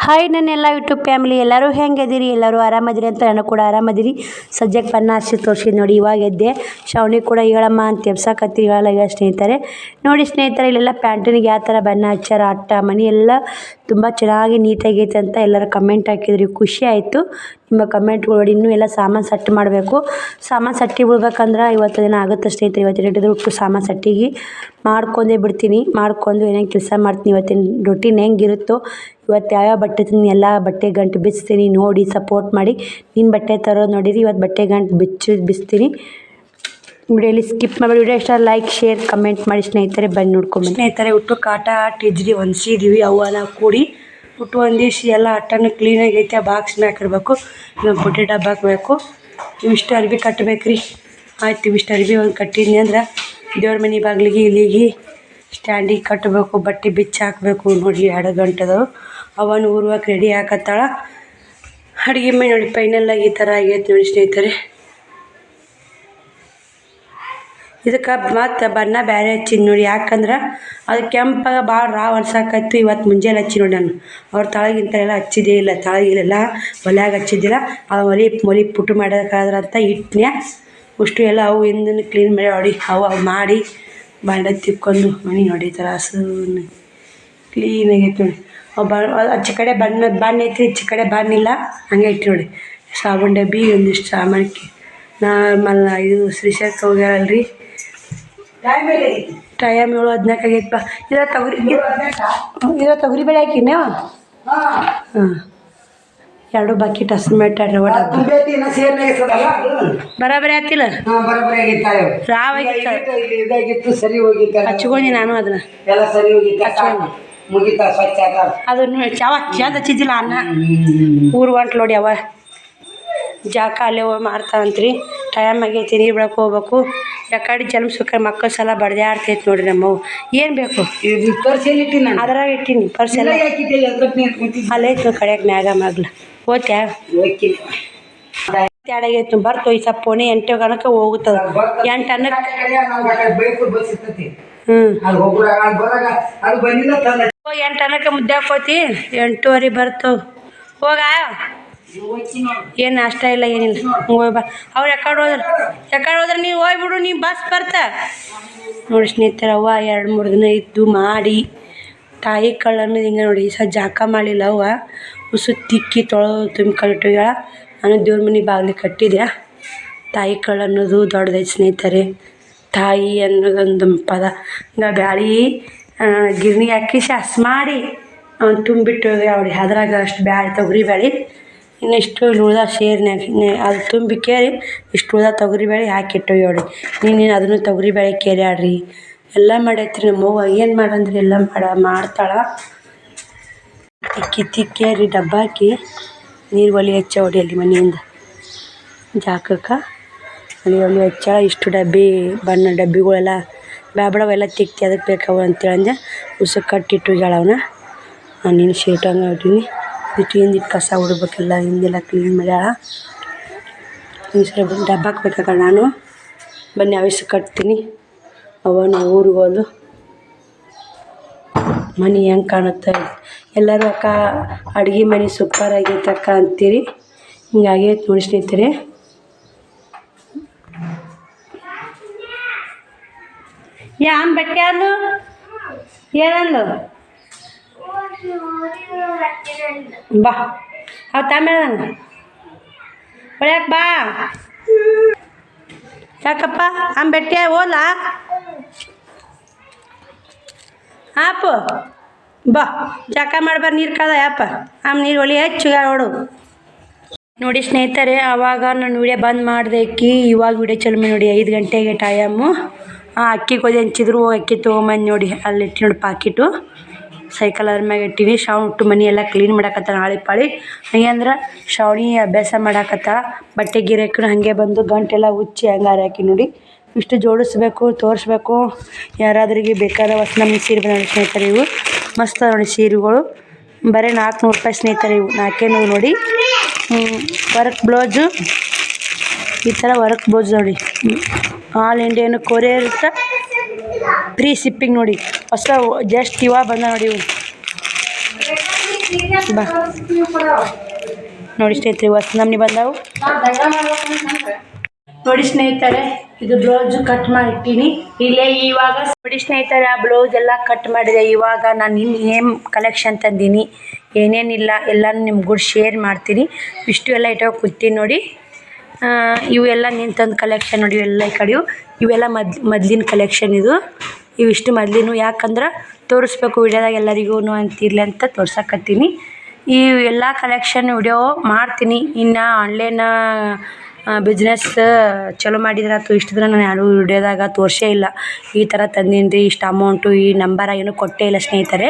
Hi ನನ್ನೆಲ್ಲ YouTube family ಎಲ್ಲರೂ ಹೆಂಗಿದ್ದೀರಿ? ಎಲ್ಲರೂ ಆರಾಮದಿರಿ ಅಂತ ನಾನು ಕೂಡ ಆರಾಮದಿರಿ. ಸದ್ಯಕ್ಕೆ ಬಣ್ಣ ಹಚ್ಚಿ ತೋರಿಸಿದ್ದು ನೋಡಿ. ಇವಾಗ ಎದ್ದೆ. ಶ್ರಾವಣಿ ಕೂಡ ಹೇಳಮ್ಮ ಅಂತ ಎಬ್ಸಕತ್ತಿ ಹೇಳಲ್ಲ ಸ್ನೇಹಿತರೆ. ನೋಡಿ ಸ್ನೇಹಿತರೆ, ಇಲ್ಲೆಲ್ಲ ಪ್ಯಾಂಟಿನಿಗೆ ಯಾವ ಥರ ಬಣ್ಣ ಹಚ್ಚಾರ, ಅಟ್ಟ ಮನೆ ಎಲ್ಲ ತುಂಬ ಚೆನ್ನಾಗಿ ನೀಟಾಗೈತೆ ಅಂತ ಎಲ್ಲರೂ ಕಮೆಂಟ್ ಹಾಕಿದ್ರಿ. ಖುಷಿ ಆಯಿತು ನಿಮ್ಮ ಕಮೆಂಟ್ಗಳು ನೋಡಿ. ಇನ್ನೂ ಎಲ್ಲ ಸಾಮಾನು ಸೆಟ್ ಮಾಡಬೇಕು. ಸಾಮಾನು ಸಟ್ಟಿ ಬಿಡ್ಬೇಕಂದ್ರೆ ಇವತ್ತು ದಿನ ಆಗುತ್ತೆ ಸ್ನೇಹಿತರೆ. ಇವತ್ತು ಹಿಡಿದು ಬಿಟ್ಟು ಸಾಮಾನು ಸಟ್ಟಿಗೆ ಮಾಡ್ಕೊಂಡೇ ಬಿಡ್ತೀನಿ. ಮಾಡ್ಕೊಂಡು ಏನೇನು ಕೆಲಸ ಮಾಡ್ತೀನಿ, ಇವತ್ತಿನ ರೊಟೀನ್ ಹೆಂಗಿರುತ್ತೋ, ಇವತ್ತು ಯಾವ್ಯಾವ ಬಟ್ಟೆ ತಂದು ಎಲ್ಲ ಬಟ್ಟೆ ಗಂಟು ಬಿಚ್ತೀನಿ. ನೋಡಿ ಸಪೋರ್ಟ್ ಮಾಡಿ. ನಿನ್ನ ಬಟ್ಟೆ ತರೋದು ನೋಡಿರಿ. ಇವತ್ತು ಬಟ್ಟೆ ಗಂಟು ಬಿಚ್ತೀನಿ. ವಿಡಿಯೋಲಿ ಸ್ಕಿಪ್ ಮಾಡಿ. ವಿಡಿಯೋ ಇಷ್ಟ ಲೈಕ್ ಶೇರ್ ಕಮೆಂಟ್ ಮಾಡಿ ಸ್ನೇಹಿತರೆ. ಬನ್ನಿ ನೋಡ್ಕೊಂಡು ಸ್ನೇಹಿತರೆ. ಹುಟ್ಟು ಕಾಟ ಟಿಜ್ರಿ ಹೊಂದಿಸಿದ್ದೀವಿ ಅವನ್ನ ಕೂಡಿ. ಹುಟ್ಟು ಹೊಂದಿಸಿ ಎಲ್ಲ ಅಟ್ಟನ್ನು ಕ್ಲೀನಾಗಿ ಐತೆ. ಬಾಕ್ಸ್ನ ಹಾಕಿರ್ಬೇಕು. ಇನ್ನೊಂದು ಪುಟ್ಟಿ ಡಬ್ಬ ಹಾಕಬೇಕು. ಇವಿಷ್ಟು ಅರ್ಬಿ ಕಟ್ಟಬೇಕ್ರಿ. ಆಯ್ತು, ಇವಿಷ್ಟು ಅರ್ಬಿ ಒಂದು ಕಟ್ಟಿದ್ನಿ ಅಂದ್ರೆ ದೇವ್ರ ಮನೆ ಬಾಗಿಲಿಗೆ ಇಲ್ಲಿಗೆ ಸ್ಟ್ಯಾಂಡಿಗೆ ಕಟ್ಟಬೇಕು. ಬಟ್ಟೆ ಬಿಚ್ಚಿ ಹಾಕಬೇಕು. ನೋಡಿ 2 ಗಂಟೆದವು. ಅವನು ಊರ್ವಕ್ಕೆ ರೆಡಿ ಹಾಕತ್ತಾಳ. ಅಡುಗೆ ಮೇಲೆ ನೋಡಿ ಫೈನಲ್ಲಾಗಿ ಈ ಥರ ಆಗೈತೆ ನೋಡಿ ಸ್ನೇಹಿತರೆ. ಇದಕ್ಕೆ ಮತ್ತು ಬಣ್ಣ ಬೇರೆ ಹಚ್ಚಿದ್ ನೋಡಿ. ಯಾಕಂದ್ರೆ ಅದು ಕೆಂಪಾಗ ಭಾಳ ರಾವ್ ಅನ್ಸಾಕತ್ತು. ಇವತ್ತು ಮುಂಜಾನೆ ಹಚ್ಚಿ ನೋಡಿ ನಾನು. ಅವ್ರ ತಳಗಿಂತೆಲ್ಲ ಹಚ್ಚಿದೇ ಇಲ್ಲ. ತಳಗಿಲೆಲ್ಲ ಒಲೆಯಾಗ ಹಚ್ಚಿದ್ದಿಲ್ಲ. ಆ ಒಲಿ ಪುಟ್ಟು ಮಾಡೋಕ್ಕಾದ್ರಂತ ಇಟ್ಟನೆ ಅಷ್ಟು ಎಲ್ಲ ಅವು ಹಿಂದನ್ನು ಕ್ಲೀನ್ ಮಾಡಿ ನೋಡಿ. ಅವು ಮಾಡಿ ಬಾಂಡೆ ತಿಕ್ಕೊಂಡು ಮನೆ ನೋಡಿ ಈ ಥರ ಹಸು ಕ್ಲೀನಾಗೈತೆ ನೋಡಿ. ಆಚೆ ಕಡೆ ಬಣ್ಣ ಐತಿ, ಈಚೆ ಕಡೆ ಬಣ್ಣಿಲ್ಲ. ಹಂಗೆ ಐತಿ ನೋಡಿ. ಸಾಬೂನು ಡಬ್ಬಿ ಒಂದಿಷ್ಟು ಸಾಮಾನ್ಗೆ ನಾರ್ಮಲ್ ಇದು ಶ್ರೀಶೈಲಕ್ಕೆ ಹೋಗ್ಯಾರಲ್ರಿ. ಟೈಮ್ 7:14 ಆಗೈತಪ್ಪ. ಇದ್ರ ತೊಗರಿ ಬೇಳೆ ಹಾಕಿನ ಹಾಂ 2 ಬಕೆಟ್ ಹಸಿಮೆಟ್ ಬರಾಬರಿ ಆಗ್ತಿಲ್ಲ. ಹಚ್ಕೊಂಡಿ ನಾನು ಅದನ್ನ ಅದನ್ನು ಚಂದ ಹಚ್ಚಿದ್ದಿಲ್ಲ. ಅನ್ನ ಊರು ಹೊಂಟ್ಲು ನೋಡಿ. ಅವ ಜಾಕ ಅಲ್ಲೇ ಮಾಡ್ತಾವಂತ್ರಿ. ಟೈಮ್ ಆಗೈತಿ, ನೀರು ಬೆಳಕ್ಕೆ ಹೋಗ್ಬೇಕು. ಯಾಕಡೆ ಜನ್ಮ ಸುಖ ಮಕ್ಕಳು ಸಲ ಬಡ್ದೆ ಆಡ್ತೈತಿ ನೋಡ್ರಿ. ನಮ್ಮವು ಏನು ಬೇಕು ಅದ್ರಾಗ ಇಟ್ಟೀನಿ. ಪರ್ಸ್ ಎಲ್ಲ ಅಲ್ಲೇ ಐತಿ ಕಡೆಯಾಗ ಮ್ಯಾಗ ಮಗ್ಲು ಓದ್ತ್ಯಾ 2 ಆಗೈತಿ. ಬರ್ತು ಈ ಸ್ವಲ್ಪ ಪೋಣೆ 8 ಗಣಕ್ಕೆ ಹೋಗುತ್ತದೆ. 8 ಅನ್ನಕ್ಕೆ 8 ಅನ್ನಕ್ಕೆ ಮುದ್ದೆ ಹಾಕೋತಿ. 8:15 ಬರ್ತವೆ. ಹೋಗ ಏನು ನಾಷ್ಟ ಇಲ್ಲ ಏನಿಲ್ಲ. ಹೋಗಿ ಬಾ. ಅವ್ರು ಯಾಕಡೆ ಹೋದ್ರೆ ನೀವು ಹೋಗ್ಬಿಡು. ನೀವು ಬಸ್ ಬರ್ತಾ ನೋಡಿ ಸ್ನೇಹಿತರೆ. ಅವ್ವ 2-3 ದಿನ ಇದ್ದು ಮಾಡಿ ತಾಯಿ ಕಳ್ಳು ಅನ್ನೋದು ಹಿಂಗೆ ನೋಡಿ. ಜಾಕ ಮಾಡಿಲ್ಲ. ಅವ್ವ ಉಸು ತಿಕ್ಕಿ ತೊಳೆದು ತುಂಬಿಕೊಂಡಿಟ್ಟೋಗ್ಯಾಳ. ನಾನು ದೇವ್ರ ಮನೆ ಬಾಗಿಲು ಕಟ್ಟಿದೆ. ತಾಯಿ ಕಳ್ಳು ಅನ್ನೋದು ದೊಡ್ಡದೈತೆ ಸ್ನೇಹಿತರೆ. ತಾಯಿ ಅನ್ನೋದೊಂದು ಪದ. ಹಿಂಗೆ ಬ್ಯಾಳಿ ಗಿರ್ನಿಗೆ ಹಾಕಿ ಹಸ್ ಮಾಡಿ ಅವ್ನು ತುಂಬಿಟ್ಟು ಅವ್ರಿ. ಅದ್ರಾಗ ಅಷ್ಟು ಬ್ಯಾಳಿ ತೊಗರಿ ಬ್ಯಾಳಿ ಇನ್ನಿಷ್ಟು ಉಳ್ದ ಸೇರಿನಾಗ ಅದು ತುಂಬಿ ಕೇರಿ ಇಷ್ಟು ಉಳ್ದ ತೊಗರಿ ಬೇಳೆ ಹಾಕಿಟ್ಟೋಗಿ ನೋಡಿ. ನೀನು ಅದನ್ನು ತೊಗರಿ ಬೇಳೆ ಕೇರಿ ಆಡ್ರಿ ಎಲ್ಲ ಮಾಡೈತ್ರಿ ನಮ್ಮವ್ವ. ಏನು ಮಾಡಂದ್ರೆ ಎಲ್ಲ ಮಾಡ್ತಾಳೆ. ತಿಕ್ಕೇರಿ ಡಬ್ಬ ಹಾಕಿ ನೀರು ಒಲೆ ಹಚ್ಚ ಹೊಡಿ ಅಲ್ಲಿ ಮನೆಯಿಂದ ಜಾಕಕ್ಕೆ ಒಲೆ ಹಚ್ಚ. ಇಷ್ಟು ಡಬ್ಬಿ ಬಣ್ಣ ಡಬ್ಬಿಗಳೆಲ್ಲ ಬ್ಯಾಬಡವೆಲ್ಲ ತಿಕ್ಕಿ ಅದಕ್ಕೆ ಬೇಕಾವು ಅಂತೇಳಂದೆ ಉಸು ಕಟ್ಟಿಟ್ಟು ಅವನ್ನ ನೀನು ಶೀಟ್ ಹಂಗೆ ಇಟ್ಟೀನಿ. ಹಿಂದಿಟ್ಟು ಕಸ ಹುಡ್ಬೇಕಿಲ್ಲ. ಹಿಂದೆಲ್ಲ ಕ್ಲೀನ್ ಮಾಡ್ಯಾಳ. ಈ ಸರಿ ಡಬ್ಬಕ್ಕೆ ಬೇಕಾಗ ನಾನು ಬನ್ನಿ ಅವಿಸು ಕಟ್ತೀನಿ. ಅವನು ಊರಿಗೆ ಹೋದು ಮನೆ ಹೆಂಗೆ ಕಾಣುತ್ತೆ. ಎಲ್ಲರೂ ಅಕ್ಕ ಅಡುಗೆ ಮನೆ ಸೂಪರ್ ಆಗೈತೆ ಅಕ್ಕ ಅಂತೀರಿ. ಹಿಂಗಾಗೈತೆ ನೋಡಿ ಸ್ನೇಹಿತರೆ. ಯಾನ್ ಬಟ್ಟೆ ಅಲ್ಲು ಏನಲ್ಲು ಬಾ ಅವ್ ತಮೇಳ ಒಳ್ಯಾಕ ಬಾ. ಯಾಕಪ್ಪ ಬೆಟ್ಟೆ ಹೋಲ್ಲ ಆಪು ಬಾ. ಜಾಕ ಮಾಡ್ಬಾರ ನೀರು ಕಳ್ದ ಯಾಪ ನೀರು ಒಲಿ ಹೆಚ್ಚು ನೋಡು. ನೋಡಿ ಸ್ನೇಹಿತರೆ, ಆವಾಗ ನಾನು ವಿಡಿಯೋ ಬಂದ್ ಮಾಡ್ದೇಕಿ. ಇವಾಗ ವಿಡಿಯೋ ಚಲೋ ಮಾಡಿ ನೋಡಿ. 5 ಗಂಟೆಗೆ ಟೈಮು. ಅಕ್ಕಿ ಕೊಯ್ದು ಹಂಚಿದ್ರು. ಅಕ್ಕಿ ತೊಗೊಂಬಂದು ನೋಡಿ ಅಲ್ಲಿ ಇಟ್ಟು ನೋಡಿ ಪಾಕಿಟು ಸೈಕಲ್ ಅದ್ರ ಮ್ಯಾಗ ಇಟ್ಟಿನಿ. ಶ್ರಾವಣಿ ಹುಟ್ಟು ಮನೆ ಎಲ್ಲ ಕ್ಲೀನ್ ಮಾಡಾಕತ್ತ ನಾಳೆ ಪಾಳಿ. ಹಂಗೆ ಅಂದ್ರೆ ಶ್ರಾವಣಿ ಅಭ್ಯಾಸ ಮಾಡಾಕತ್ತ. ಬಟ್ಟೆ ಗಿರಾಕಿನೂ ಹಾಗೆ ಬಂದು ಗಂಟೆಲ್ಲ ಉಚ್ಚಿ ಹಂಗಾರೆ ಹಾಕಿ ನೋಡಿ. ಇಷ್ಟು ಜೋಡಿಸ್ಬೇಕು, ತೋರಿಸ್ಬೇಕು. ಯಾರಾದ್ರಿಗೆ ಬೇಕಾದ ಹೊಸ ಸೀರೆ ಬಂದ ಸ್ನೇಹಿತರೆ. ಇವು ಮಸ್ತ್ ನೋಡಿ ಸೀರೆಗಳು. ಬರೀ 400 ರೂಪಾಯಿ ಸ್ನೇಹಿತರೆ. ಇವು 400 ನೋಡಿ. ವರ್ಕ್ ಬ್ಲೌಸು ಈ ಥರ ವರ್ಕ್ ಬ್ಲೌಸ್ ನೋಡಿ. ಆಲ್ ಇಂಡಿಯನ್ ಕೊರಿಯರ್ ಇರುತ್ತೆ. ಫ್ರೀ ಶಿಪ್ಪಿಂಗ್ ನೋಡಿ. ಹೊಸ ಜಸ್ಟ್ ಇವಾಗ ಬಂದ ನೋಡಿ ಇವು. ಬಾ ನೋಡಿ ಸ್ನೇಹಿತರೆ ಹೊಸ ನಮ್ನಿ ಬಂದಾವು ನೋಡಿ ಸ್ನೇಹಿತರೆ. ಇದು ಬ್ಲೌಸ್ ಕಟ್ ಮಾಡಿಟ್ಟಿನಿ ಇಲ್ಲೇ. ಇವಾಗ ನೋಡಿ ಸ್ನೇಹಿತರೆ, ಆ ಬ್ಲೌಸ್ ಎಲ್ಲ ಕಟ್ ಮಾಡಿದೆ. ಇವಾಗ ನಾನು ಏನೇನು ಕಲೆಕ್ಷನ್ ತಂದೀನಿ ಏನೇನಿಲ್ಲ ಎಲ್ಲನೂ ನಿಮ್ಗೂ ಶೇರ್ ಮಾಡ್ತೀನಿ. ಇಷ್ಟು ಎಲ್ಲ ಇಟ್ಕೊಂಡು ಕೂತೀನಿ ನೋಡಿ. ಇವೆಲ್ಲ ನೀನು ತಂದು ಕಲೆಕ್ಷನ್ ನೋಡಿ. ಇವೆಲ್ಲ ಈ ಕಡೆಯು ಇವೆಲ್ಲ ಮೊದ್ಲಿನ ಕಲೆಕ್ಷನ್. ಇವಿಷ್ಟು ಮೊದ್ಲಿನ, ಯಾಕಂದ್ರೆ ತೋರಿಸ್ಬೇಕು ವಿಡಿಯೋದಾಗ ಎಲ್ಲರಿಗೂ ಅಂತಿರಲಿ ಅಂತ ತೋರ್ಸಕತ್ತೀನಿ. ಈ ಎಲ್ಲ ಕಲೆಕ್ಷನ್ ವಿಡಿಯೋ ಮಾಡ್ತೀನಿ. ಇನ್ನು ಆನ್ಲೈನ್ ಬಿಸ್ನೆಸ್ ಚಲೋ ಮಾಡಿದ್ರಾತು. ಇಷ್ಟು ದಿನ ನಾನು ಯಾರು ವಿಡಿಯೋದಾಗ ತೋರಿಸೇ ಇಲ್ಲ. ಈ ಥರ ತಂದೀನಿ ರೀ, ಇಷ್ಟು ಅಮೌಂಟು, ಈ ನಂಬರ ಏನೂ ಕೊಟ್ಟೇ ಇಲ್ಲ ಸ್ನೇಹಿತರೆ.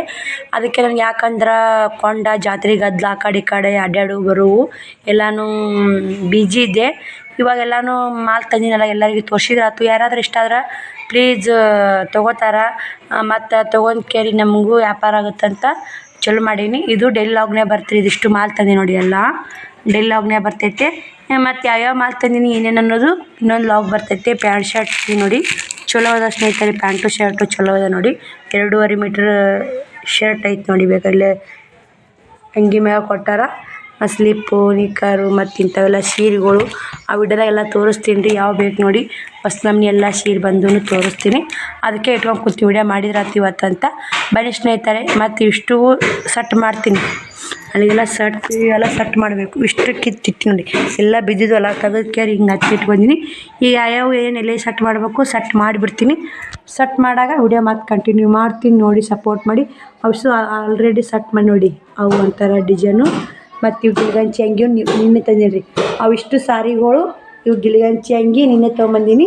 ಅದಕ್ಕೆ ನನಗೆ ಯಾಕಂದ್ರೆ ಕೊಂಡ ಜಾತ್ರೆ ಗದ್ದಲ ಆ ಕಡೆ ಈ ಕಡೆ ಅಡ್ಡಾಡು ಬರುವು ಎಲ್ಲನೂ ಬಿಜಿ ಇದ್ದೆ. ಇವಾಗೆಲ್ಲನೂ ಮಾಲ್ ತಂದಿನಲ್ಲ ಎಲ್ಲರಿಗೂ ತೋರಿಸಿದ್ರಾತು. ಯಾರಾದರೂ ಇಷ್ಟ ಆದ್ರೆ ಪ್ಲೀಸ್ ತೊಗೋತಾರ. ಮತ್ತು ತೊಗೊಂಡು ಕೇಳಿ ನಮಗೂ ವ್ಯಾಪಾರ ಆಗುತ್ತಂತ ಚಲೋ ಮಾಡೀನಿ. ಇದು ಡೈಲಿ ಲಾಗ್ನೇ ಬರ್ತೀರಿ. ಇದಿಷ್ಟು ಮಾಲ್ ತಂದೆ ನೋಡಿ, ಎಲ್ಲ ಡೈಲಿ ಲಾಗ್ನೇ ಬರ್ತೈತೆ. ಮತ್ತು ಯಾವ್ಯಾವ ಮಾಲ್ ತಂದೀನಿ ಏನೇನು ಅನ್ನೋದು ಇನ್ನೊಂದು ಲಾಗ್ ಬರ್ತೈತೆ. ಪ್ಯಾಂಟ್ ಶರ್ಟ್ ನೋಡಿ ಚಲೋ ಅದ ಸ್ನೇಹಿತರೆ. ಪ್ಯಾಂಟು ಶರ್ಟು ಚಲೋ ಅದ ನೋಡಿ. 2.5 ಮೀಟ್ರ್ ಶರ್ಟ್ ಐತೆ ನೋಡಿ. ಬೇಕಾದ್ರೆ ಅಂಗಿ ಮ್ಯಾಗ ಕೊಟ್ಟಾರ. ಸ್ಲಿಪ್ಪು, ನಿಕ್ಕರು ಮತ್ತು ಇಂಥವೆಲ್ಲ ಸೀರೆಗಳು ಆ ವಿಡಿಯೋದಾಗೆಲ್ಲ ತೋರಿಸ್ತೀನಿ ರೀ. ಯಾವ ಬೇಕು ನೋಡಿ ಹೊಸ ನಮ್ನಿ ಎಲ್ಲ ಸೀರೆ ಬಂದು ತೋರಿಸ್ತೀನಿ. ಅದಕ್ಕೆ ಇಟ್ಕೊಂಡು ಕೂತು ವಿಡಿಯೋ ಮಾಡಿದ್ರಾತು ಇವತ್ತಂತ. ಬನ್ನಿ ಸ್ನೇಹಿತರೆ. ಮತ್ತು ಇಷ್ಟು ಸಟ್ ಮಾಡ್ತೀನಿ. ಅಲ್ಲಿಗೆಲ್ಲ ಇವೆಲ್ಲ ಸಟ್ ಮಾಡಬೇಕು. ಇಷ್ಟು ಕಿತ್ತಿಟ್ಟು ನೋಡಿ ಎಲ್ಲ ಬಿದ್ದಿದ್ದು ಎಲ್ಲ ತೆಗೆದು ಕೇರಿ ಹಿಂಗೆ ಹಚ್ಚಿಟ್ಕೊಂಡಿನಿ. ಈಗ ಯಾವ್ಯಾವ ಏನೆಲ್ಲ ಸಟ್ ಮಾಡಬೇಕು ಸಟ್ ಮಾಡಿಬಿಡ್ತೀನಿ. ಸಟ್ ಮಾಡಾಗ ವಿಡಿಯೋ ಮತ್ತೆ ಕಂಟಿನ್ಯೂ ಮಾಡ್ತೀನಿ ನೋಡಿ. ಸಪೋರ್ಟ್ ಮಾಡಿ. ಅವಷ್ಟು ಆಲ್ರೆಡಿ ಸಟ್ ಮಾಡಿ ನೋಡಿ. ಅವು ಒಂಥರ ಡಿಸೈನು. ಮತ್ತು ಇವು ಗಿಲ್ಗಂಚಿ ಅಂಗಿಯು ನಿನ್ನೆ ತಂದೀನಿ ರೀ. ಅವಿಷ್ಟು ಸಾರಿಗಳು ಇವು ಗಿಲ್ಗಂಚಿ ಅಂಗಿ ನಿನ್ನೆ ತೊಗೊಂಬಂದೀನಿ.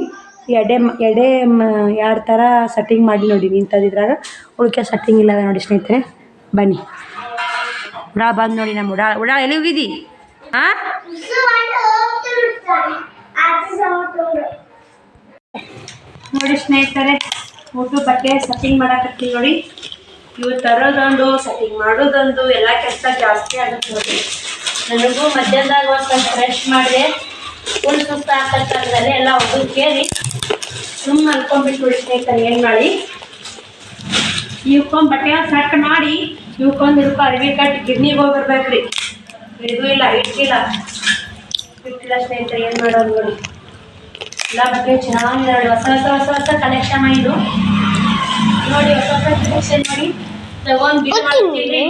ಎರಡು ಥರ ಸಟ್ಟಿಂಗ್ ಮಾಡಿ ನೋಡಿ. ನೀನು ತಂದಿದ್ರಾಗ ಉಳ್ಕೆ ಸಟ್ಟಿಂಗ್ ಇಲ್ಲ ನೋಡಿ ಸ್ನೇಹಿತರೆ. ಬನ್ನಿ ಬಂದು ನೋಡಿ. ನಮ್ಮ ಉಡಾ ಎಲ್ಲಿ ಹೋಗಿದ್ದಿ? ಹಾಂ ನೋಡಿ ಸ್ನೇಹಿತರೆ, ಊಟ ಬಟ್ಟೆ ಸಟ್ಟಿಂಗ್ ಮಾಡಕತ್ತೀನಿ ನೋಡಿ. ಇವು ತರೋದೊಂದು ಸಟ್ಟಿಂಗ್ ಮಾಡೋದೊಂದು ಎಲ್ಲ ಕೆಲಸ ಜಾಸ್ತಿ ಆಗುತ್ತೆ ನೋಡಿ. ನನಗೂ ಮಧ್ಯಾಹ್ನದಾಗ ಒಂದು ಫ್ರೆಶ್ ಮಾಡಿದೆ. ಫುಲ್ ಸುಸ್ತು ಆಗ್ತಕ್ಕಂಥದ್ದಲ್ಲಿ ಎಲ್ಲ ಒಬ್ಬರು ಕೇಳಿ ಸುಮ್ಮನೆ ಅನ್ಕೊಂಡ್ಬಿಟ್ಟು ನೋಡಿ ಸ್ನೇಹಿತರೆ. ಏನು ಮಾಡಿ ಇವಕ್ಕೊಂದು ಬಟ್ಟೆ ಸಟ್ ಮಾಡಿ ಇವಕ್ಕೊಂದು ಅರಿವಿ ಕಟ್ಟಿ ಗಿರ್ನಿಗೆ ಹೋಗಿ ಬರ್ಬೇಕು ರೀ. ಇದು ಇಲ್ಲ ಇಟ್ಟಿಲ್ಲ ಸ್ನೇಹಿತರೆ. ಏನು ಮಾಡೋದು ನೋಡಿ. ಎಲ್ಲ ಬಟ್ಟೆ ಚೆನ್ನಾಗಿದೆ ನೋಡಿ. ಹೊಸ ಕಲೆಕ್ಷನ್ ಇದು ನೋಡಿ. ಹೊಸ ಕಲೆಕ್ಷನ್ ಮಾಡಿ ತಗೊಂಡು ಬಿಲ್ ಮಾಡ್ತೀನಿ.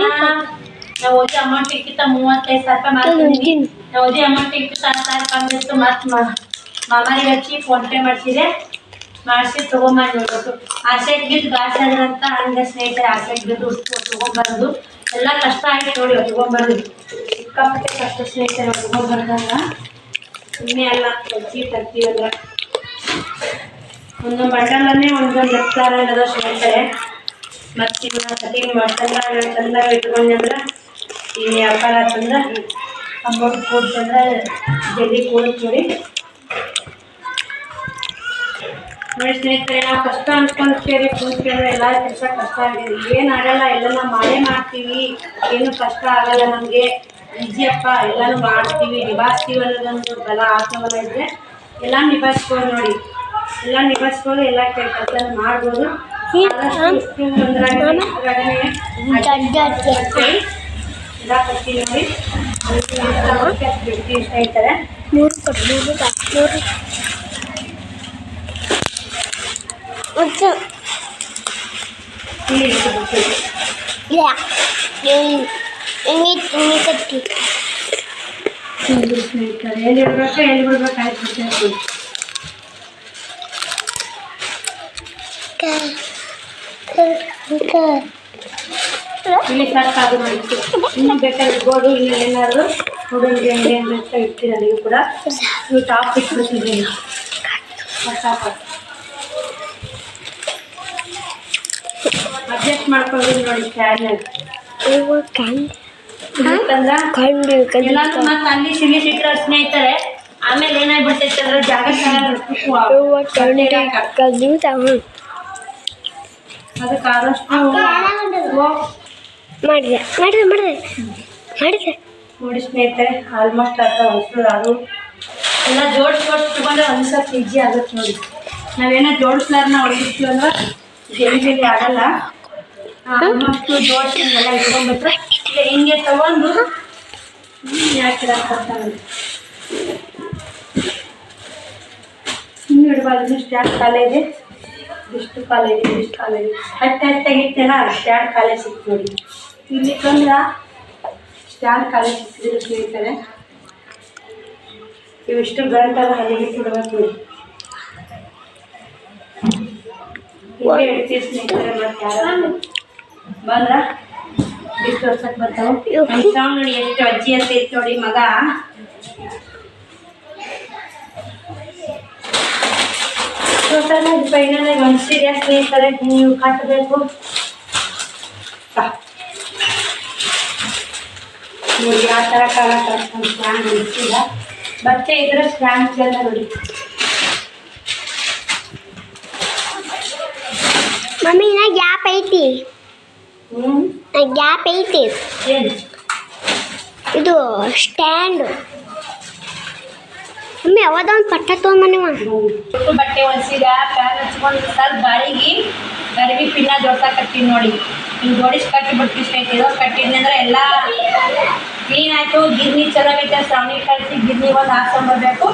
ನಾವು ಓದಿ ಅಮೌಂಟಿಗಿಂತ 35,000 ರೂಪಾಯಿ ಮಾಡ್ತೀನಿ. ನಾವು ಓದಿ ಅಮೌಂಟಿಗಿಂತ 10,000 ರೂಪಾಯಿ ಮತ್ತು ಮಾಮಾರಿಗೆ ಹಚ್ಚಿ ಫೋನ್ಪೇ ಮಾಡಿಸಿ ತೊಗೊಂಬಂದು ನೋಡ್ಬೇಕು. ಆಸೆಗೆ ಬಿದ್ದು ಗಾಸಿ ಆದ್ರಂತ ಹಂಗೆ ಸ್ನೇಹಿತರೆ. ಆಸೆಗೆ ಬಿದ್ದು ತೊಗೊಂಬರೋದು ಎಲ್ಲ ಕಷ್ಟ ಆಗಿ ನೋಡಿ. ತೊಗೊಂಬರೋದು ಸಿಕ್ಕಾಪಟ್ಟೆ ಕಷ್ಟ ಸ್ನೇಹಿತರೆ. ತೊಗೊಂಬರ್ದಾಗ ಸುಮ್ಮನೆ ಅಲ್ಲ ಹಚ್ಚಿ ತರ್ತೀವಲ್ಲ. ಒಂದೊಂದು ಬಟಲನ್ನೇ ಒಂದೊಂದು ಲೆಕ್ಕಾರ ಅನ್ನೋದು ಸ್ನೇಹಿತರೆ. ಮತ್ತು ಇವನ್ನ ಸಟಿಂಗ್ ಚಂದಾಗ ಇಟ್ಕೊಂಡ್ರೆ ಈ ವ್ಯಾಪಾರ ಅಂತಂದ್ರೆ ಅಮೌಂಟ್ ಕೂಡ್ತಂದ್ರೆ ಜಲ್ದಿ ಕೂಡುತ್ತೆ ನೋಡಿ. ನೋಡಿ ಸ್ನೇಹಿತರೆ, ನಾವು ಕಷ್ಟ ಅನ್ಕೊಂಡ್ಕೇಳಿ ಕೂತ್ಕೊಂಡ್ರೆ ಎಲ್ಲ ಕೆಲಸ ಕಷ್ಟ ಆಗಿದೆ. ಏನು ಆಗಲ್ಲ, ಎಲ್ಲ ಮಾಡೇ ಮಾಡ್ತೀವಿ. ಏನು ಕಷ್ಟ ಆಗಲ್ಲ ನಮಗೆ. ಈಜಿಯಪ್ಪ ಎಲ್ಲನೂ ಮಾಡ್ತೀವಿ, ನಿಭಾಯಿಸ್ತೀವಿ ಅನ್ನೋದೊಂದು ಬಲ ಆತ್ಮಬಲ ಇದ್ದರೆ ಎಲ್ಲ ನಿಭಾಯಿಸ್ಬೋದು ನೋಡಿ. ಎಲ್ಲ ನಿಭಾಯಿಸ್ಬೋದು, ಎಲ್ಲ ಕೆಲಸ ಮಾಡ್ಬೋದು. ಎಲ್ಲ ಕಟ್ತೀವಿ ನೋಡಿ. ಸ್ನೇಹಿತರೆ ಎಲ್ಲಿ ಇಡ್ಬೇಕು ಎಲ್ಲಿ ಬಿಡ್ಬೇಕಾಯ್ತು. ಇಲ್ಲಿ ಸಾಕಾಗ ಮಾಡಿತ್ತು. ಇನ್ನು ಬೇಕಾದ್ರೆ ಇರ್ಬೋದು. ಇನ್ನು ಏನಾದ್ರು ಹುಡುಗರಿಗೆ ಅಂಗಡಿ ಅಂತ ಇಡ್ತೀರ ನೀವು ಕೂಡ. ನೀವು ಟಾಪ್ ಇಟ್ಬಿಡ್ತಿದ್ದೀರಿ ಸಾಕು. ಅಡ್ಜಸ್ಟ್ ಮಾಡ್ಕೊಳ್ಬೋದು ನೋಡಿ. ಎಲ್ಲಾನು ಮತ್ತೆ ಅಲ್ಲಿ ಸಿಲಿ ಸಿಕ್ಕರೆ ಸ್ನೇಹಿತರೆ. ಆಮೇಲೆ ಏನಾಗ್ಬಿಡ್ತೈತೆ ಅಂದ್ರೆ ಜಾಗ ಅದಕ್ಕೆ ಆದಷ್ಟು ಮಾಡಿದೆ ನೋಡಿ ಸ್ನೇಹಿತರೆ. ಆಲ್ಮೋಸ್ಟ್ ಅರ್ಧ ಹೊಸದು ಅದು ಎಲ್ಲ ಜೋಡಿಸಿ ತಗೊಂಡ್ರೆ ಒಂದು ಸ್ವಲ್ಪ ಈಜಿ ಆಗುತ್ತೆ ನೋಡಿ. ನಾವೇನೋ ಜೋಡಿಸ್ಲಾರನ್ನ ಹೊಡಿಸ್ತೀವಿ ಅಂದ್ರೆ ಜಲ್ದಿ ಆಗಲ್ಲ. ಆಲ್ಮೋಸ್ಟ್ ಜೋಡಿಸಿ ಎಲ್ಲ ಇಟ್ಕೊಂಡ್ಬಿಟ್ರೆ ಹಿಂಗೆ ತಗೊಂಡು ಯಾಕೆ ಇನ್ನು ಇಡಬಾರ್ದು. ಸ್ಟ್ಯಾಂಡ್ ಖಾಲಿ ಇದೆ, ಇಷ್ಟು ಖಾಲಿ ಇದೆ, ಇಷ್ಟು ಖಾಲಿ ಇದೆ. ಹತ್ತಾಗಿತ್ತೇನ ಸ್ಟ್ಯಾಂಡ್ ಖಾಲಿ ಸಿಕ್ತು ನೋಡಿ. ಇಲ್ಲಿ ತಂದ್ರೆ ಸ್ಟ್ಯಾಂಡ್ ಖಾಲಿ ಸಿಕ್ಕಿದ್ರೆ ಸ್ನೇಹಿತರೆ ಇವಿಷ್ಟು ಗಂಟೆಲ್ಲ ಅಲ್ಲಿಗೆ ಬಿಡ್ಬೇಕು ನೋಡಿ. ಹೀಗೆ ಇಡ್ತೀವಿ ಸ್ನೇಹಿತರೆ. ಮತ್ತೆ ಯಾರು ಬಂದ್ರ ಇಷ್ಟು ವರ್ಷಕ್ಕೆ ಬರ್ತಾವೆ. ನಮ್ಮ ಸಾಂಗ್ ನೋಡಿ ಎಷ್ಟು ಅಜ್ಜಿ ಅಂತ ಇತ್ತು ನೋಡಿ ಮಗ. ಫೈನಲ್ ಒಂದು ಸೀರೆ ಸ್ನೇಹಿತರೆ ನೀವು ಕಟ್ಟಬೇಕು ನೋಡಿ. ಯಾವ ಥರ ಕಾಣಕ್ಕೆ ಸ್ಟ್ಯಾಂಡ್ ಇರ್ತಿಲ್ಲ, ಬಟ್ಟೆ ಇದ್ರೆ ಸ್ಟ್ಯಾಂಡ್ ಎಲ್ಲ ನೋಡಿ. ಮಮ್ಮಿ ನಾ ಗ್ಯಾಪ್ ಐತಿ, ಗ್ಯಾಪ್ ಐತಿ. ಇದು ಸ್ಟ್ಯಾಂಡ್ ಮಮ್ಮಿ ಯಾವ್ದೋ ಒಂದು ಪಟ್ಟ ತೊಗೊಂಬನ್ನಿವ. ಬಟ್ಟೆ ಒಣಸಿದ ಫ್ಯಾನ್ ಹಚ್ಕೊಂಡು ಸ್ವಲ್ಪ ಗಾಳಿಗೆ ಗರಿಬಿ ಪಿನ್ನ ಜೋಡ್ಸಕತ್ತೀನಿ ನೋಡಿ. ಹಿಂಗೆ ಜೋಡಿಸಿ ಕಟ್ಟಿ ಬಿಡ್ತೀವಿ ಸ್ನೇಹಿತರೆ. ಕಟ್ಟಿದ್ನಿ ಅಂದ್ರೆ ಎಲ್ಲ ಕ್ಲೀನ್ ಆಯಿತು. ಗಿರ್ನಿ ಚಲೋ ಐತೆ. ಶ್ರಾವಣಿ ಕಳಿಸಿ ಗಿರ್ನಿ ಒಂದು ಹಾಕ್ಕೊಂಡ್ಬರ್ಬೇಕು.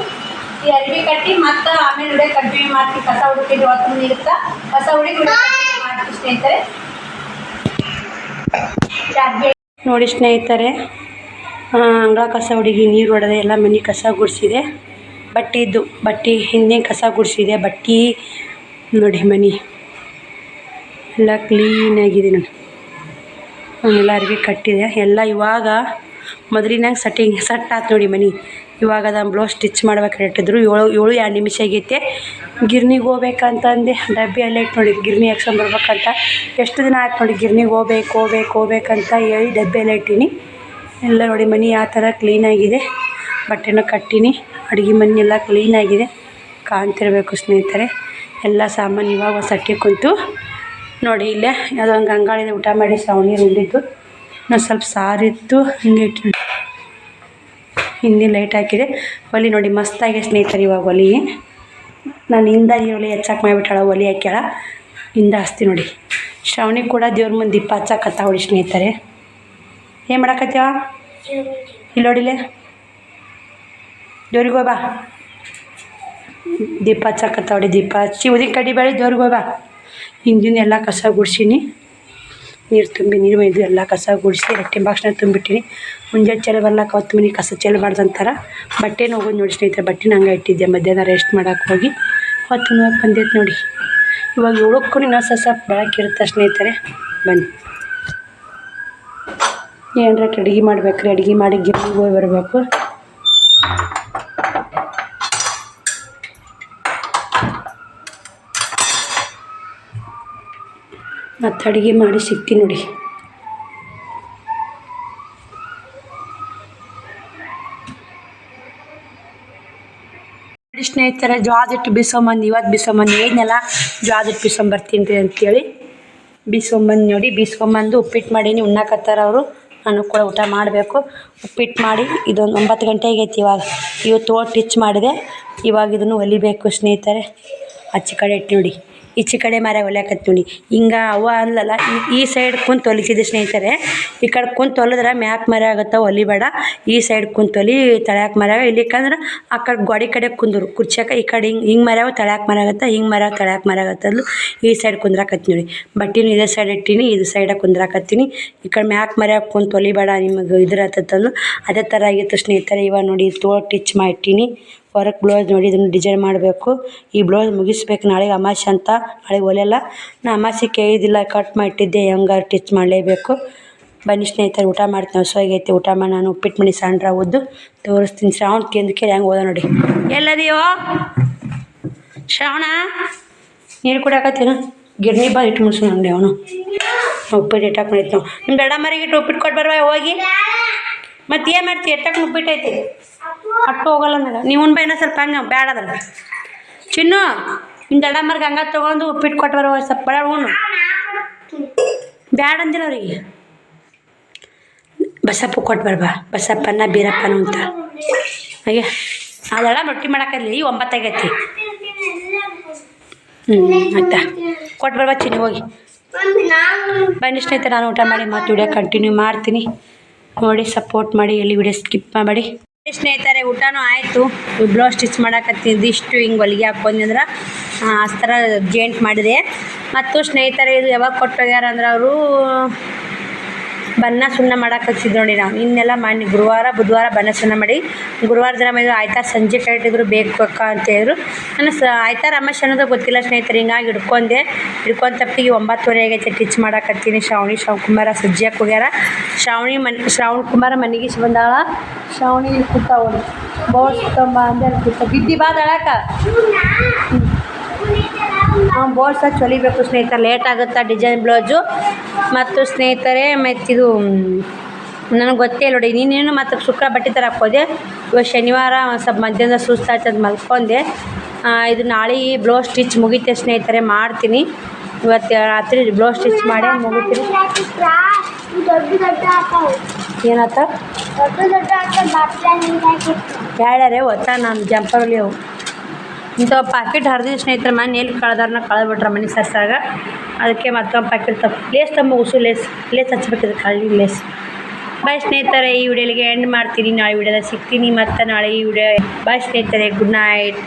ಈ ಅರಿವಿ ಕಟ್ಟಿ ಮತ್ತು ಆಮೇಲೆ ಹುಡುಗ ಕಂಟಿನ್ಯೂ ಮಾಡ್ತೀವಿ. ಕಸ ಹುಡುಕಿದ್ದು ಹೊತ್ತು ನೀರುತ್ತಾ ಕಸ ಹುಡುಗಿ ಮಾಡ್ತೀವಿ ಸ್ನೇಹಿತರೆ. ನೋಡಿ ಸ್ನೇಹಿತರೆ, ಅಂಗಳ ಕಸ ಹುಡುಗಿ ನೀರು ಹೊಡೆದೆ, ಎಲ್ಲ ಮನೆ ಕಸ ಗುಡಿಸಿದೆ. ಬಟ್ಟೆ ಹಿಂದೆ ಕಸ ಗುಡಿಸಿದೆ. ಬಟ್ಟೆ ನೋಡಿ ಮನೆ ಎಲ್ಲ ಕ್ಲೀನಾಗಿದೆ ನೋಡಿ. ಎಲ್ಲ ಅರಿವಿ ಕಟ್ಟಿದೆ ಎಲ್ಲ. ಇವಾಗ ಮೊದಲಿನಾಗ ಸೆಟ್ ಆಯ್ತು ನೋಡಿ ಮನೆ. ಇವಾಗ ಅದನ್ನು ಬ್ಲೌಸ್ ಸ್ಟಿಚ್ ಮಾಡ್ಬೇಕು ಇಟ್ಟಿದ್ರು. 7 ನಿಮಿಷ ಆಗೈತೆ. ಗಿರ್ನಿಗೆ ಹೋಗ್ಬೇಕಂತಂದೆ ಡಬ್ಬಿ ಎಲ್ಲ ಇಟ್ಟು ನೋಡಿ. ಗಿರ್ನಿ ಹಾಕ್ಸ್ಕೊಂಬರ್ಬೇಕಂತ ಎಷ್ಟು ದಿನ ಆಯ್ತು ನೋಡಿ. ಗಿರ್ನಿಗೆ ಹೋಗ್ಬೇಕಂತ ಹೇಳಿ ಡಬ್ಬಿ ಎಲ್ಲ ಇಟ್ಟೀನಿ. ಎಲ್ಲ ನೋಡಿ ಮನೆ ಯಾವ ಥರ ಕ್ಲೀನಾಗಿದೆ. ಬಟ್ಟೆನೂ ಕಟ್ಟೀನಿ. ಅಡುಗೆ ಮನೆ ಎಲ್ಲ ಕ್ಲೀನಾಗಿದೆ, ಕಾಣ್ತಿರ್ಬೇಕು ಸ್ನೇಹಿತರೆ. ಎಲ್ಲ ಸಾಮಾನು ಇವಾಗ ಸಟ್ಟಿ ಕುಂತು ನೋಡಿ. ಇಲ್ಲೇ ಯಾವುದೋ ಒಂದು ಗಂಗಾಳಿದೆ. ಊಟ ಮಾಡಿ ಶ್ರಾವಣಿ ಉಂಡಿದ್ದು ಇನ್ನೂ ಸ್ವಲ್ಪ ಸಾರಿತ್ತು. ಹಿಂಗೆ ಇಟ್ಟು ಹಿಂದೆ ಲೈಟ್ ಹಾಕಿದೆ. ಒಲೆ ನೋಡಿ ಮಸ್ತಾಗಿದೆ ಸ್ನೇಹಿತರೆ. ಇವಾಗ ಒಲೆಗೆ ನಾನು ಒಲೆ ಹೆಚ್ಚಾಕಿ ಮಾಡಿಬಿಟ್ಟಾಳ. ಒಲೆ ಹಾಕ್ಯಾಳ ಹಚ್ತಿ ನೋಡಿ. ಶ್ರಾವಣಿ ಕೂಡ ದೇವ್ರ ಮುಂದೆ ದೀಪ ಹಚ್ಚಾಕತ್ತ ಹೊಡಿ ಸ್ನೇಹಿತರೆ. ಏನು ಮಾಡಾಕತ್ತೀವ ಇಲ್ಲಿ ನೋಡಿಲೆ ದೇವ್ರಿಗೆ ಹೋಗಿ ಬಾ. ದೀಪ ಹಚ್ಚಾಕತ್ತ ಹೊಡಿ. ದೀಪ ಹಚ್ಚಿ ಉದಿನ ಕಡ್ಡಿ ಬೇಳೆ ದೇವ್ರಿಗೆ ಹೋಗಿ ಬಾ. ಹಿಂದಿನ ಎಲ್ಲ ಕಸ ಗುಡಿಸೀನಿ. ನೀರು ತುಂಬಿ ನೀರು ಒಯ್ದು ಎಲ್ಲ ಕಸ ಗುಡಿಸಿ ರೊಟ್ಟಿ ಬಾಕ್ಸ್ನ ತುಂಬಿಟ್ಟಿನಿ. ಮುಂಜಾನೆ ಚೆಲ್ಲಿ ಬರ್ಲಾಕ ಹೊತ್ತು ಮನೆ ಕಸ ಚೆಲ್ಲಬಾರ್ದಂತಾರೆ. ಬಟ್ಟೆನ ಹೋಗೋದು ನೋಡಿ ಸ್ನೇಹಿತರೆ. ಬಟ್ಟೆನ ಹಂಗೆ ಇಟ್ಟಿದ್ದೆ. ಮಧ್ಯಾಹ್ನ ರೆಸ್ಟ್ ಮಾಡೋಕೆ ಹೋಗಿ ಹೊತ್ತು ನೋವಾಗಿ ಬಂದೈತೆ ನೋಡಿ. ಇವಾಗ 7ಕ್ಕೂ ಇನ್ನೂ ಸ್ವಲ್ಪ ಬೆಳಕಿರುತ್ತೆ ಸ್ನೇಹಿತರೆ. ಬನ್ನಿ ಏನರ ಅಡುಗೆ ಮಾಡ್ಬೇಕ್ರಿ. ಅಡುಗೆ ಮಾಡಿ ಗಿರ್ನಿಗೆ ಹೋಗಿ ಬರಬೇಕು. ಮತ್ತು ಅಡುಗೆ ಮಾಡಿ ಸಿಗ್ತೀನಿ ನೋಡಿ. ಸ್ನೇಹಿತರೆ ಜ್ವಾಳದ ಹಿಟ್ಟು ಬೀಸೊಂಬಂದು ಇವತ್ತು ಬೀಸೊಂಬಂದು ಏನೆಲ್ಲ ಜ್ವಾಳದ ಹಿಟ್ಟು ಬೀಸೊಂಬರ್ತೀನಿ ರೀ ಅಂತೇಳಿ ಬೀಸೊಂಬಂದು ನೋಡಿ. ಬೀಸ್ಕೊಂಬಂದು ಉಪ್ಪಿಟ್ಟು ಮಾಡೀನಿ. ಉಣ್ಣಾಕತ್ತಾರ ಅವರು. ನಾನು ಕೂಡ ಊಟ ಮಾಡಬೇಕು. ಉಪ್ಪಿಟ್ಟು ಮಾಡಿ ಇದೊಂದು 9 ಗಂಟೆ ಆಗೈತಿ. ಇವತ್ತು ಟಿಚ್ ಮಾಡಿದೆ. ಇವಾಗ ಇದನ್ನು ಹೊಲಿಬೇಕು ಸ್ನೇಹಿತರೆ. ಆಚೆ ಕಡೆ ಇಟ್ಟು ನೋಡಿ. ಈಚೆ ಕಡೆ ಮರ ಹೊಲಿಯಾಕತ್ತಿ ನೋಡಿ. ಹಿಂಗೆ ಅವ್ವ ಅಲ್ಲಲ್ಲ ಈ ಸೈಡ್ ಕುಂತು ಹೊಲಿತಿದ್ದೆ ಸ್ನೇಹಿತರೆ. ಈ ಕಡೆ ಕುಂತು ಹೊಲಿದ್ರೆ ಮ್ಯಾಕ್ ಮರ ಆಗುತ್ತೆ, ಹೊಲಿಬೇಡ. ಈ ಸೈಡ್ ಕುಂತು ಹೊಲಿ, ತಳ್ಯಾಕೆ ಮರ ಇಲ್ಲಿಕಂದ್ರೆ ಆ ಕಡೆ ಗೋಡೆ ಕಡೆ ಕುಂದ್ರು ಕುರ್ಚಾಕ. ಈ ಕಡೆ ಹಿಂಗೆ ಮರ ತಳ್ಯಾಕೆ ಮರ ಆಗುತ್ತೆ, ಹಿಂಗೆ ಮರ ತಳ್ಯಾಕೆ ಮರ ಆಗತ್ತಲ್ಲ. ಈ ಸೈಡ್ ಕುಂದ್ರಾಕತ್ತಿ ನೋಡಿ. ಬಟ್ಟೆನೂ ಇದೇ ಸೈಡ್ ಇಟ್ಟೀನಿ, ಇದು ಸೈಡಾಗಿ ಕುಂದ್ರಾಕತ್ತೀನಿ. ಈ ಕಡೆ ಮ್ಯಾಕ್ ಮರ ಕುಂತು ಹೊಲಿಬೇಡ ನಿಮಗೆ ಇದ್ರತ್ತಂದು ಅದೇ ಥರ ಆಗಿತ್ತು ಸ್ನೇಹಿತರೆ. ಇವಾಗ ನೋಡಿ ಟಿಚ್ ಮಾಡಿಟ್ಟೀನಿ. ಹೊರಗೆ ಬ್ಲೌಸ್ ನೋಡಿ ಇದನ್ನು ಡಿಸೈನ್ ಮಾಡಬೇಕು. ಈ ಬ್ಲೌಸ್ ಮುಗಿಸ್ಬೇಕು. ನಾಳೆಗೆ ಅಮಾಸೆ ಅಂತ, ನಾಳೆಗೆ ಹೊಲಿಯಲ್ಲ. ನಾ ಅಮಾಸೆ ಕೇಳಿದ್ದಿಲ್ಲ, ಕಟ್ ಮಾಡಿಟ್ಟಿದ್ದೆ. ಹೆಂಗಾರು ಟಿಚ್ ಮಾಡಲೇಬೇಕು. ಬನ್ನಿ ಸ್ನೇಹಿತರೆ ಊಟ ಮಾಡ್ತೀನಿ. ಹೊಸವಾಗೈತೆ ಊಟ ಮಾಡಿ. ನಾನು ಉಪ್ಪಿಟ್ಟು ಮಣಿ ಸಣ್ಣ ಉದ್ದು ತೋರಿಸ್ತೀನಿ. ಶ್ರಾವಣ ಕೇಂದ್ರಕ್ಕೆ ಹೆಂಗೆ ಹೋದ ನೋಡಿ. ಎಲ್ಲದಿಯೋ ಶ್ರಾವಣ? ನೀರು ಕುಡಿಯಾಕತ್ತೀನ? ಗಿರ್ನಿ ಬಾ ಇಟ್ಟು ಮುಗಿಸು ನೋಡಿ. ಅವನು ಉಪ್ಪಿಟ್ಟು ಇಟ್ಟಾಕ ಮಾಡಿತ್ತು. ನಿಮ್ಮ ದಡ ಮರಿಗಿಟ್ಟು ಉಪ್ಪಿಟ್ಟು ಕೊಟ್ಟು ಬರ್ವಾ ಹೋಗಿ. ಮತ್ತು ಏನು ಮಾಡ್ತೀವಿ? ಎಟ್ಟಕ್ಕೆ ಉಪ್ಪಿಟ್ಟು ಐತಿ ಅಟ್ಟು ಹೋಗಲ್ಲ ನನಗೆ. ನೀವು ಬೈನ ಸ್ವಲ್ಪ ಹಂಗೆ ಬ್ಯಾಡ ಅದ್ರ ಚಿನ್ನು. ನಿಮ್ಮ ದಡ ಮರ್ಗೆ ಹಂಗೆ ತೊಗೊಂಡು ಉಪ್ಪಿಟ್ಟು ಕೊಟ್ಟು ಬರುವ ಸ್ವಲ್ಪ ಬೇಡ ಹೂನು ಬ್ಯಾಡ ಅಂದಿಲ್ಲ ಅವ್ರಿಗೆ. ಬಸಪ್ಪು ಕೊಟ್ಟು ಬರ್ಬಾ. ಬಸಪ್ಪನ ಬೀರಪ್ಪನ ಅಂತ ಹಾಗೆ ಅದೆಲ್ಲ ರೊಟ್ಟಿ ಮಾಡೋಕ್ಕಲ್ಲಿ 9 ಆಗೈತಿ. ಆಯ್ತಾ ಕೊಟ್ಟು ಬರ್ಬಾ ಚಿನ್ನು ಹೋಗಿ. ಬನ್ನಿ ಸ್ನೇಹಿತರೆ, ನಾನು ಊಟ ಮಾಡಿ ಮತ್ತೆ ವಿಡಿಯೋ ಕಂಟಿನ್ಯೂ ಮಾಡ್ತೀನಿ. ನೋಡಿ ಸಪೋರ್ಟ್ ಮಾಡಿ, ಎಲ್ಲಿ ವಿಡಿಯೋ ಸ್ಕಿಪ್ ಮಾಡಬೇಡಿ. ಸ್ನೇಹಿತರೆ ಊಟನೂ ಆಯಿತು. ಬ್ಲೌಸ್ ಸ್ಟಿಚ್ ಮಾಡಕತ್ತಿದ್ದು ಇಷ್ಟು ಹಿಂಗೆ ಹೊಲಿಗೆ ಹಾಕ್ಕೊಂಡಿ ಅಂದ್ರೆ ಅಸ್ತರ ಜೇಂಟ್ ಮಾಡಿದೆ. ಮತ್ತು ಸ್ನೇಹಿತರೆ ಇದು ಯಾವಾಗ ಕೊಟ್ಟೋಗ್ಯಾರ ಅಂದ್ರೆ ಅವರು ಬಣ್ಣ ಸುಣ್ಣ ಮಾಡಾಕತ್ತಿದ್ದು ನೋಡಿ. ನಾವು ಇನ್ನೆಲ್ಲ ಮಾಡಿ ಗುರುವಾರ ಬುಧವಾರ ಬಣ್ಣ ಸುಣ್ಣ ಮಾಡಿ, ಗುರುವಾರ ದಿನ ಮಾಡಿದ್ರು, ಆಯ್ತಾರ ಸಂಜೆ ಕಟ್ಟಿದ್ರು ಬೇಕು ಅಕ್ಕ ಅಂತೇಳಿದ್ರು. ನಾನು ಆಯ್ತಾರ ಅಮಾಶೆ ಅನ್ನೋದು ಗೊತ್ತಿಲ್ಲ ಸ್ನೇಹಿತರೆ, ಹಿಂಗಾಗಿ ಹಿಡ್ಕೊಂಡು ತಪ್ಪಿಗೆ 9:30 ಆಗೈತೆ. ಟಿಚ್ ಮಾಡಾಕತ್ತೀನಿ. ಶ್ರಾವಣ್ ಕುಮಾರ ಸಜ್ಜಕ್ಕೆ ಹೋಗ್ಯಾರ. ಶ್ರಾವಣ್ ಕುಮಾರ ಮನೆಗೆ ಬಂದಾಳ. ಶ್ರಾವಣಿ ಕೂತಾವಳು ಬೋರ್ಸ್ ತುಂಬ ಅಂದ್ರೆ ಕೂತ ಬಿದ್ದಿ ಬಾದಳಕ ಬೋರ್ಸ ಚೊಲಿಬೇಕು ಸ್ನೇಹಿತರೆ. ಲೇಟ್ ಆಗುತ್ತಾ ಡಿಸೈನ್ ಬ್ಲೌಸು. ಮತ್ತು ಸ್ನೇಹಿತರೆ ಮತ್ತಿದು ನನಗೆ ಗೊತ್ತೇ ನೋಡಿ. ನೀನೇನು ಮತ್ತು ಶುಕ್ರ ಬಟ್ಟೆ ಥರ ಹಾಕೋದೆ. ಇವಾಗ ಶನಿವಾರ ಒಂದು ಸ್ವಲ್ಪ ಮಧ್ಯಾಹ್ನ ಸುಸ್ತಾಯ್ತದ ಮಲ್ಕೊಂಡೆ. ಇದು ನಾಳೆ ಬ್ಲೌಸ್ ಸ್ಟಿಚ್ ಮುಗಿತೆ ಸ್ನೇಹಿತರೆ, ಮಾಡ್ತೀನಿ. ಇವತ್ತು ರಾತ್ರಿ ಬ್ಲೌಸ್ ಸ್ಟಿಚ್ ಮಾಡಿ ಮುಗಿತೀನಿ. ಏನಾತ ಹೇಳ್ಯಾರೆ ಒತ್ತ ನಾನು ಜಂಪರಲ್ಲಿ ಅವು ಇಂಥ ಪ್ಯಾಕೆಟ್ ಹರಿದಿದ್ದು ಸ್ನೇಹಿತರೆ. ಮನೆ ಎಲ್ಲಿ ಕಳೆದಾರನ್ನ ಕಳೆದ್ಬಿಟ್ರೆ ಮನೆ ಸರ್ಸಾಗ. ಅದಕ್ಕೆ ಮತ್ತೊಂದು ಪ್ಯಾಕೆಟ್ ಲೇಸ್ ತಮ್ಮ ಉಸು ಲೇಸ್ ಹಚ್ಬೇಕಿದೆ ಕಳ್ಳಿ ಲೇಸ್. ಬಾಯ್ ಸ್ನೇಹಿತರೆ, ಈ ವಿಡಿಯೋಲಿಗೆ ಎಂಡ್ ಮಾಡ್ತೀನಿ. ನಾಳೆ ವಿಡಿಯೋದಾಗ ಸಿಗ್ತೀನಿ ಮತ್ತು ನಾಳೆ ಈ ವಿಡಿಯೋ. ಬಾಯ್ ಸ್ನೇಹಿತರೆ, ಗುಡ್ ನೈಟ್.